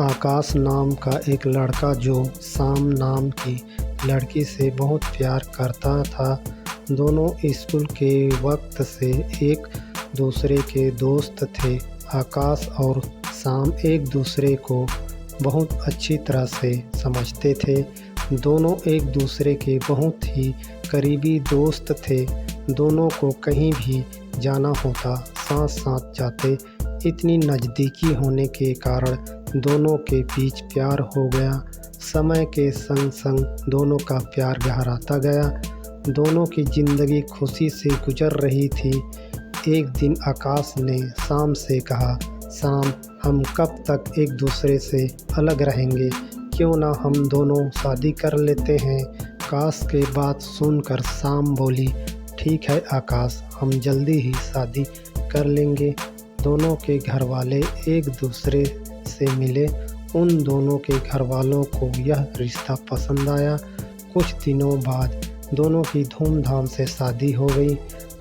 आकाश नाम का एक लड़का जो शाम नाम की लड़की से बहुत प्यार करता था। दोनों स्कूल के वक्त से एक दूसरे के दोस्त थे। आकाश और शाम एक दूसरे को बहुत अच्छी तरह से समझते थे। दोनों एक दूसरे के बहुत ही करीबी दोस्त थे। दोनों को कहीं भी जाना होता साथ साथ जाते। इतनी नज़दीकी होने के कारण दोनों के बीच प्यार हो गया। समय के संग संग दोनों का प्यार गहराता गया। दोनों की ज़िंदगी खुशी से गुजर रही थी। एक दिन आकाश ने शाम से कहा, शाम, हम कब तक एक दूसरे से अलग रहेंगे? क्यों ना हम दोनों शादी कर लेते हैं? आकाश के बात सुनकर शाम बोली, ठीक है आकाश, हम जल्दी ही शादी कर लेंगे। दोनों के घर वाले एक दूसरे से मिले। उन दोनों के घर वालों को यह रिश्ता पसंद आया। कुछ दिनों बाद दोनों की धूमधाम से शादी हो गई।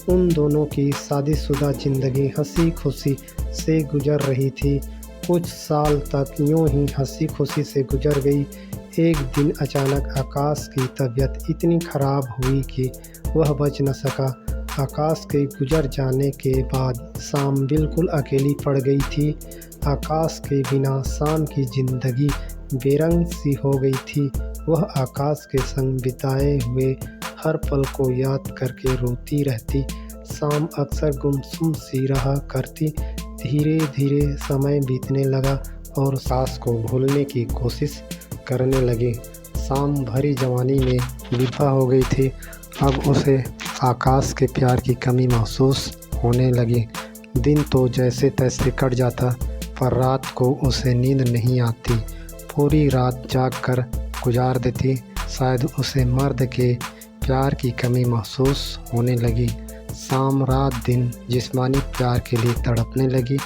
उन दोनों की शादीशुदा ज़िंदगी हंसी खुशी से गुजर रही थी। कुछ साल तक यूं ही हंसी खुशी से गुजर गई। एक दिन अचानक आकाश की तबीयत इतनी खराब हुई कि वह बच न सका। आकाश के गुजर जाने के बाद शाम बिल्कुल अकेली पड़ गई थी। आकाश के बिना शाम की ज़िंदगी बेरंग सी हो गई थी। वह आकाश के संग बिताए हुए हर पल को याद करके रोती रहती। शाम अक्सर गुमसुम सी रहा करती। धीरे धीरे समय बीतने लगा और आकाश को भूलने की कोशिश करने लगी। शाम भरी जवानी में विधवा हो गई थी। अब उसे आकाश के प्यार की कमी महसूस होने लगी। दिन तो जैसे तैसे कट जाता, पर रात को उसे नींद नहीं आती। पूरी रात जाग कर गुजार देती। शायद उसे मर्द के प्यार की कमी महसूस होने लगी। शाम रात दिन जिस्मानी प्यार के लिए तड़पने लगी।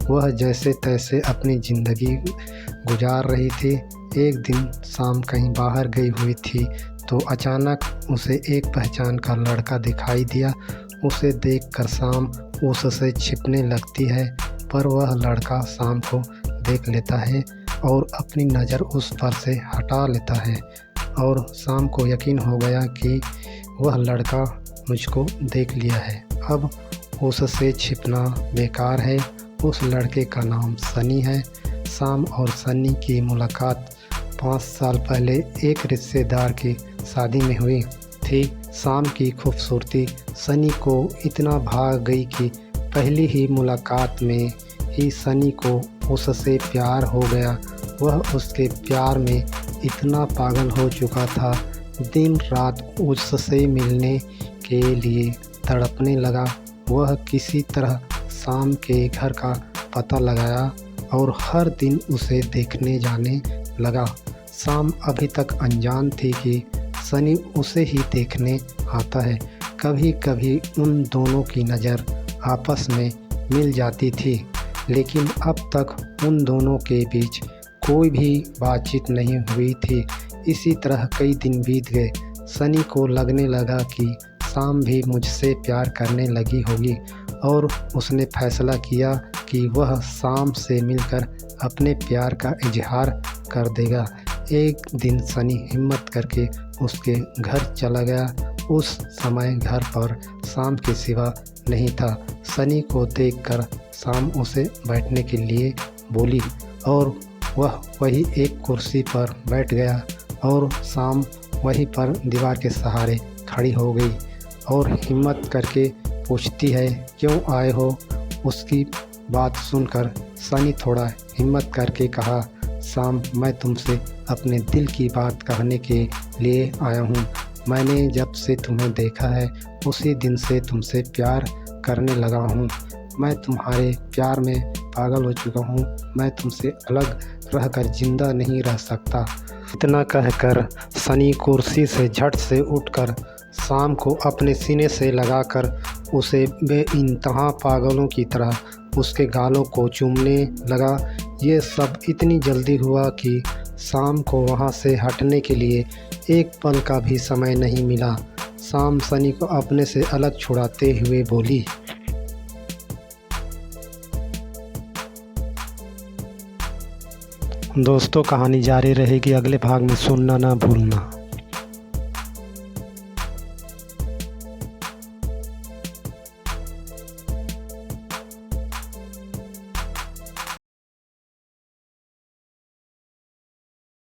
वह जैसे तैसे अपनी ज़िंदगी गुजार रही थी। एक दिन शाम कहीं बाहर गई हुई थी तो अचानक उसे एक पहचान का लड़का दिखाई दिया। उसे देखकर शाम उससे छिपने लगती है, पर वह लड़का शाम को देख लेता है और अपनी नज़र उस पर से हटा लेता है और शाम को यकीन हो गया कि वह लड़का मुझको देख लिया है। अब उससे छिपना बेकार है। उस लड़के का नाम सनी है। शाम और सनी की मुलाकात 5 साल पहले एक रिश्तेदार की शादी में हुई थी। शाम की खूबसूरती सनी को इतना भाग गई कि पहली ही मुलाकात में ही सनी को उससे प्यार हो गया। वह उसके प्यार में इतना पागल हो चुका था, दिन रात उससे मिलने के लिए तड़पने लगा। वह किसी तरह शाम के घर का पता लगाया और हर दिन उसे देखने जाने लगा। शाम अभी तक अनजान थी कि सनी उसे ही देखने आता है। कभी कभी उन दोनों की नज़र आपस में मिल जाती थी, लेकिन अब तक उन दोनों के बीच कोई भी बातचीत नहीं हुई थी। इसी तरह कई दिन बीत गए। सनी को लगने लगा कि शाम भी मुझसे प्यार करने लगी होगी और उसने फैसला किया कि वह शाम से मिलकर अपने प्यार का इजहार कर देगा। एक दिन सनी हिम्मत करके उसके घर चला गया। उस समय घर पर शाम के सिवा नहीं था। सनी को देखकर शाम उसे बैठने के लिए बोली और वह वही एक कुर्सी पर बैठ गया और शाम वहीं पर दीवार के सहारे खड़ी हो गई और हिम्मत करके पूछती है, क्यों आए हो? उसकी बात सुनकर सनी थोड़ा हिम्मत करके कहा, शाम, मैं तुमसे अपने दिल की बात कहने के लिए आया हूँ। मैंने जब से तुम्हें देखा है उसी दिन से तुमसे प्यार करने लगा हूँ। मैं तुम्हारे प्यार में पागल हो चुका हूँ। मैं तुमसे अलग रहकर जिंदा नहीं रह सकता। इतना कहकर सनी कुर्सी से झट से उठकर शाम को अपने सीने से लगाकर उसे बेइंतहा पागलों की तरह उसके गालों को चूमने लगा। ये सब इतनी जल्दी हुआ कि शाम को वहाँ से हटने के लिए एक पल का भी समय नहीं मिला। शाम सनी को अपने से अलग छुड़ाते हुए बोली, दोस्तों कहानी जारी रहेगी, अगले भाग में सुनना ना भूलना।